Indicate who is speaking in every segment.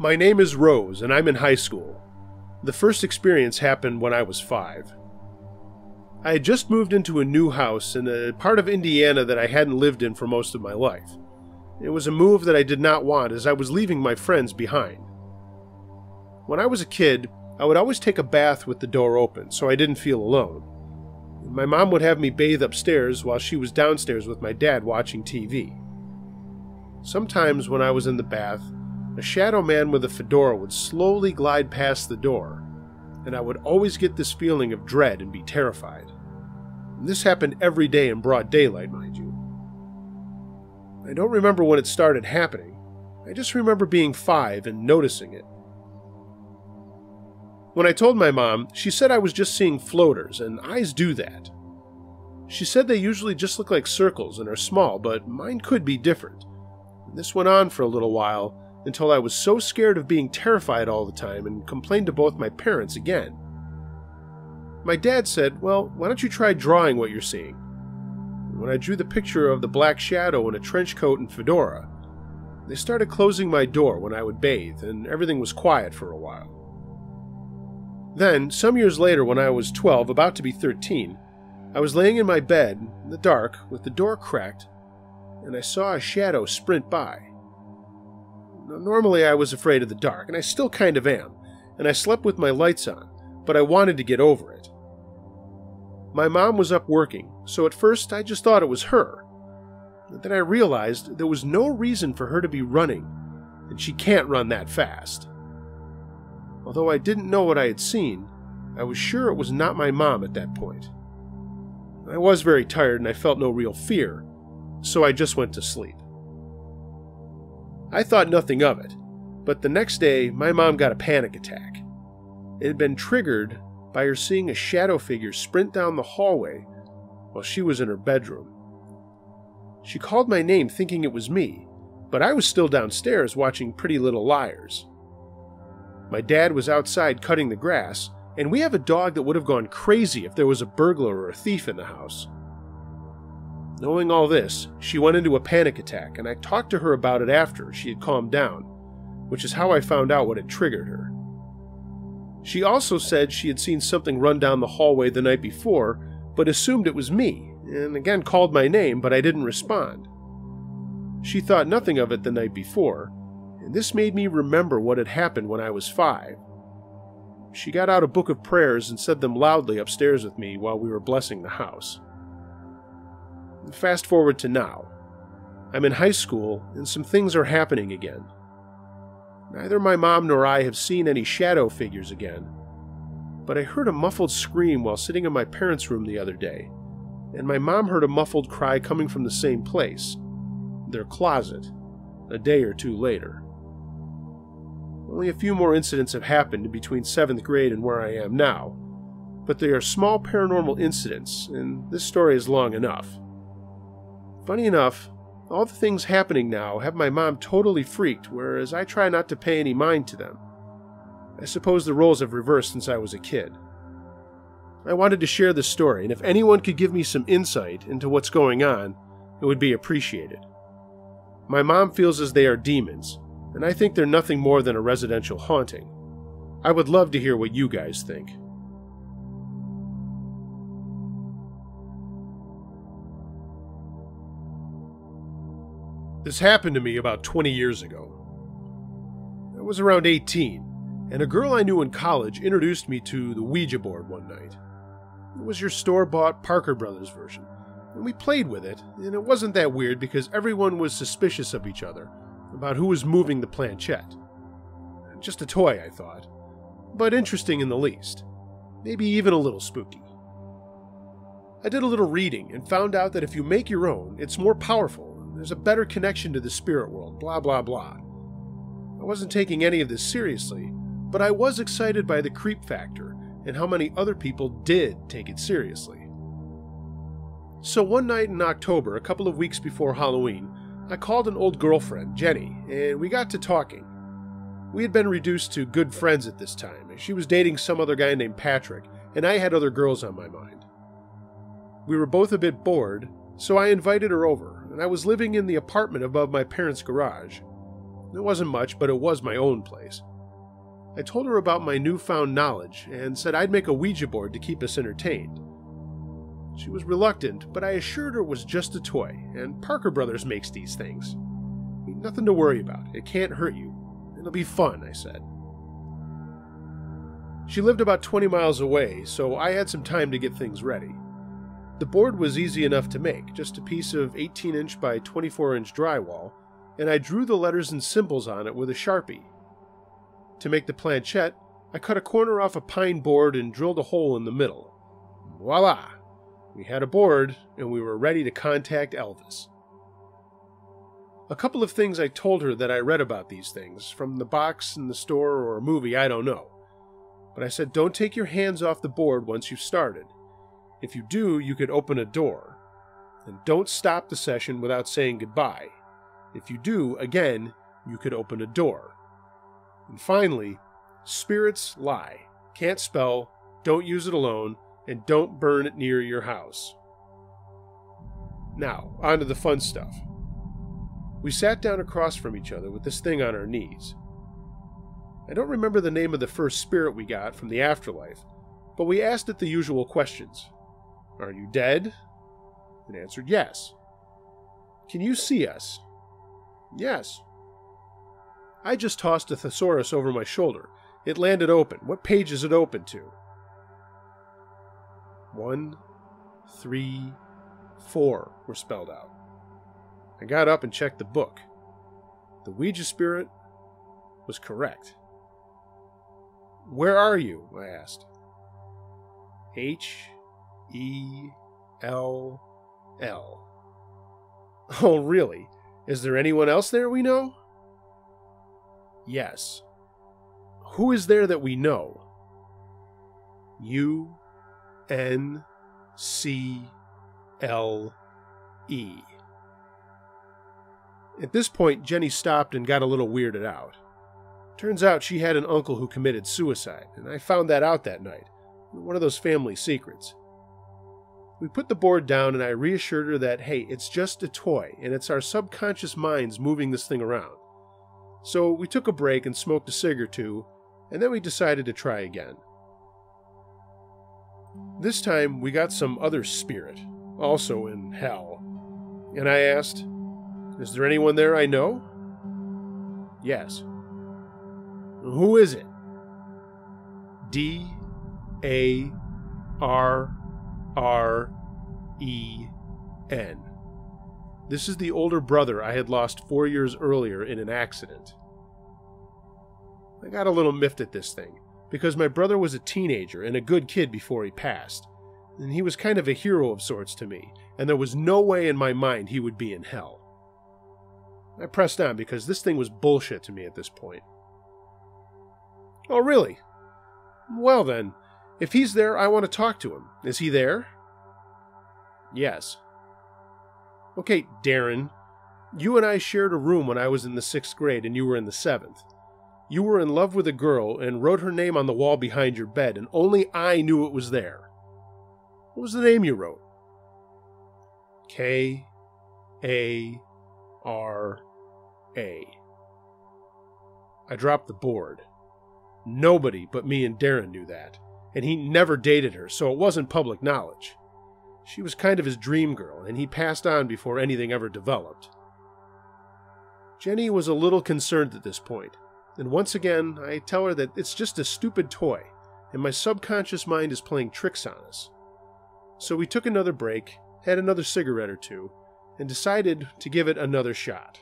Speaker 1: My name is Rose, and I'm in high school. The first experience happened when I was 5. I had just moved into a new house in a part of Indiana that I hadn't lived in for most of my life. It was a move that I did not want, as I was leaving my friends behind. When I was a kid, I would always take a bath with the door open, so I didn't feel alone. My mom would have me bathe upstairs while she was downstairs with my dad watching TV. Sometimes when I was in the bath, a shadow man with a fedora would slowly glide past the door, and I would always get this feeling of dread and be terrified. And this happened every day in broad daylight, mind you. I don't remember when it started happening. I just remember being 5 and noticing it. When I told my mom, she said I was just seeing floaters, and eyes do that. She said they usually just look like circles and are small, but mine could be different. And this went on for a little while, until I was so scared of being terrified all the time and complained to both my parents again. My dad said, "Well, why don't you try drawing what you're seeing?" And when I drew the picture of the black shadow in a trench coat and fedora, they started closing my door when I would bathe, and everything was quiet for a while. Then, some years later when I was 12, about to be 13, I was laying in my bed, in the dark, with the door cracked, and I saw a shadow sprint by. Now, normally I was afraid of the dark, and I still kind of am, and I slept with my lights on, but I wanted to get over it. My mom was up working, so at first I just thought it was her. But then I realized there was no reason for her to be running, and she can't run that fast. Although I didn't know what I had seen, I was sure it was not my mom at that point. I was very tired and I felt no real fear, so I just went to sleep. I thought nothing of it, but the next day my mom got a panic attack. It had been triggered by her seeing a shadow figure sprint down the hallway while she was in her bedroom. She called my name thinking it was me, but I was still downstairs watching Pretty Little Liars. My dad was outside cutting the grass, and we have a dog that would have gone crazy if there was a burglar or a thief in the house. Knowing all this, she went into a panic attack, and I talked to her about it after she had calmed down, which is how I found out what had triggered her. She also said she had seen something run down the hallway the night before, but assumed it was me, and again called my name, but I didn't respond. She thought nothing of it the night before, and this made me remember what had happened when I was 5. She got out a book of prayers and said them loudly upstairs with me while we were blessing the house. Fast forward to now. I'm in high school, and some things are happening again. Neither my mom nor I have seen any shadow figures again, but I heard a muffled scream while sitting in my parents' room the other day, and my mom heard a muffled cry coming from the same place, their closet, a day or 2 later. Only a few more incidents have happened between 7th grade and where I am now, but they are small paranormal incidents, and this story is long enough. Funny enough, all the things happening now have my mom totally freaked, whereas I try not to pay any mind to them. I suppose the roles have reversed since I was a kid. I wanted to share this story, and if anyone could give me some insight into what's going on, it would be appreciated. My mom feels as they are demons, and I think they're nothing more than a residential haunting. I would love to hear what you guys think. This happened to me about 20 years ago. I was around 18, and a girl I knew in college introduced me to the Ouija board one night. It was your store-bought Parker Brothers version, and we played with it, and it wasn't that weird because everyone was suspicious of each other about who was moving the planchette. Just a toy, I thought, but interesting in the least. Maybe even a little spooky. I did a little reading and found out that if you make your own, it's more powerful. There's a better connection to the spirit world, blah blah blah. I wasn't taking any of this seriously, but I was excited by the creep factor and how many other people did take it seriously. So one night in October, a couple of weeks before Halloween, I called an old girlfriend, Jenny, and we got to talking. We had been reduced to good friends at this time, and she was dating some other guy named Patrick, and I had other girls on my mind. We were both a bit bored, so I invited her over, and I was living in the apartment above my parents' garage. It wasn't much, but it was my own place. I told her about my newfound knowledge and said I'd make a Ouija board to keep us entertained. She was reluctant, but I assured her it was just a toy, and Parker Brothers makes these things. Nothing to worry about. It can't hurt you. It'll be fun, I said. She lived about 20 miles away, so I had some time to get things ready. The board was easy enough to make, just a piece of 18-inch by 24-inch drywall, and I drew the letters and symbols on it with a Sharpie. To make the planchette, I cut a corner off a pine board and drilled a hole in the middle. Voila! We had a board, and we were ready to contact Elvis. A couple of things I told her that I read about these things, from the box in the store or a movie, I don't know. But I said, don't take your hands off the board once you've started. If you do, you could open a door. And don't stop the session without saying goodbye. If you do, again, you could open a door. And finally, spirits lie. Can't spell, don't use it alone, and don't burn it near your house. Now, on to the fun stuff. We sat down across from each other with this thing on our knees. I don't remember the name of the first spirit we got from the afterlife, but we asked it the usual questions. Are you dead? It answered yes. Can you see us? Yes. I just tossed a thesaurus over my shoulder. It landed open. What page is it open to? 1, 3, 4 were spelled out. I got up and checked the book. The Ouija spirit was correct. Where are you? I asked. H-E-L-L. Oh, really? Is there anyone else there we know? Yes. Who is there that we know? U-N-C-L-E. At this point, Jenny stopped and got a little weirded out. Turns out she had an uncle who committed suicide, and I found that out that night. One of those family secrets. We put the board down and I reassured her that, hey, it's just a toy, and it's our subconscious minds moving this thing around. So we took a break and smoked a cig or two, and then we decided to try again. This time we got some other spirit, also in hell, and I asked, is there anyone there I know? Yes. Who is it? D-A-R-R-E-N. This is the older brother I had lost 4 years earlier in an accident. I got a little miffed at this thing, because my brother was a teenager and a good kid before he passed, and he was kind of a hero of sorts to me, and there was no way in my mind he would be in hell. I pressed on because this thing was bullshit to me at this point. Oh, really? Well then, if he's there, I want to talk to him. Is he there? Yes. Okay, Darren, you and I shared a room when I was in the 6th grade and you were in the 7th. You were in love with a girl and wrote her name on the wall behind your bed, and only I knew it was there. What was the name you wrote? K-A-R-A. I dropped the board. Nobody but me and Darren knew that, and he never dated her, so it wasn't public knowledge. She was kind of his dream girl, and he passed on before anything ever developed. Jenny was a little concerned at this point, and once again I tell her that it's just a stupid toy, and my subconscious mind is playing tricks on us. So we took another break, had another cigarette or two, and decided to give it another shot.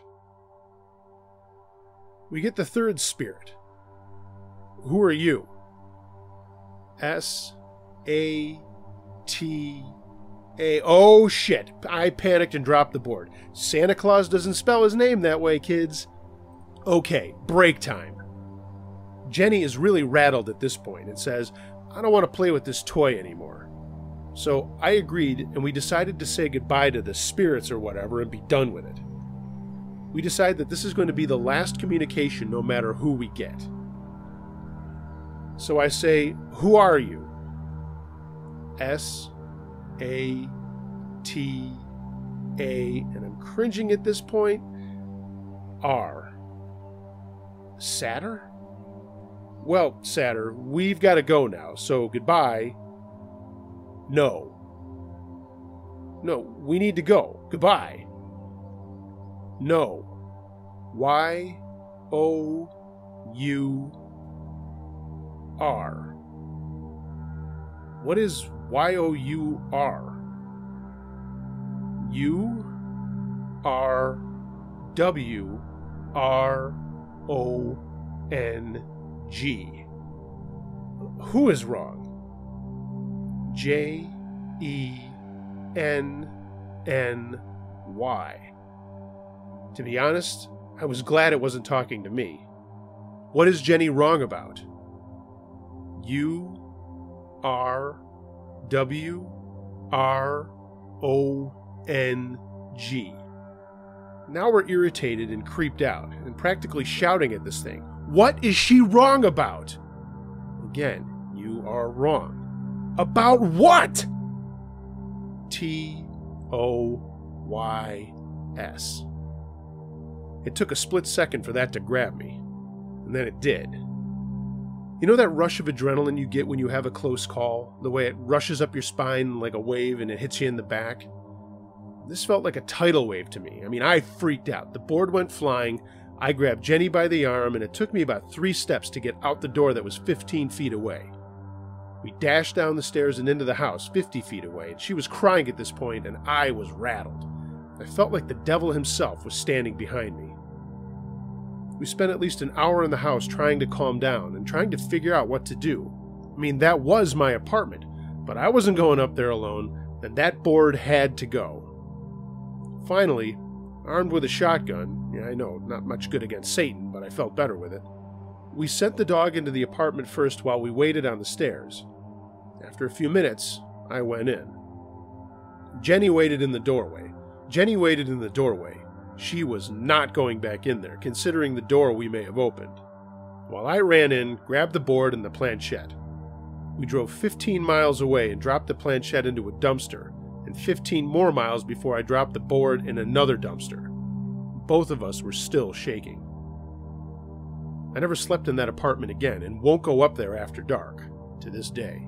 Speaker 1: We get the third spirit. Who are you? S-A-T-A. Oh shit, I panicked and dropped the board. Santa Claus doesn't spell his name that way, kids. Okay, break time. Jenny is really rattled at this point and says, I don't want to play with this toy anymore. So I agreed, and we decided to say goodbye to the spirits or whatever and be done with it. We decide that this is going to be the last communication no matter who we get. So I say, who are you? S-A-T-A, and I'm cringing at this point, R. Satter? Well, Satter, we've got to go now, so goodbye. No. No, we need to go. Goodbye. No. Y-O-U-R. What is Y-O-U-R? U-R-W-R-O-N-G. Who is wrong? J-E-N-N-Y. To be honest, I was glad it wasn't talking to me. What is Jenny wrong about? U-R-W-R-O-N-G. Now we're irritated and creeped out and practically shouting at this thing. What is she wrong about? Again, you are wrong. About what? T-O-Y-S. It took a split second for that to grab me, and then it did. You know that rush of adrenaline you get when you have a close call? The way it rushes up your spine like a wave and it hits you in the back? This felt like a tidal wave to me. I mean, I freaked out. The board went flying. I grabbed Jenny by the arm, and it took me about 3 steps to get out the door that was 15 feet away. We dashed down the stairs and into the house 50 feet away, and she was crying at this point, and I was rattled. I felt like the devil himself was standing behind me. We spent at least an hour in the house trying to calm down and trying to figure out what to do. I mean, that was my apartment, but I wasn't going up there alone, and that board had to go. Finally, armed with a shotgun, I know, not much good against Satan, but I felt better with it, we sent the dog into the apartment first while we waited on the stairs. After a few minutes, I went in. Jenny waited in the doorway. She was not going back in there, considering the door we may have opened. While I ran in, grabbed the board and the planchette. We drove 15 miles away and dropped the planchette into a dumpster, and 15 more miles before I dropped the board in another dumpster. Both of us were still shaking. I never slept in that apartment again and won't go up there after dark, to this day.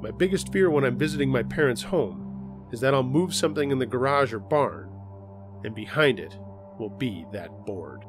Speaker 1: My biggest fear when I'm visiting my parents' home is that I'll move something in the garage or barn, and behind it will be that board.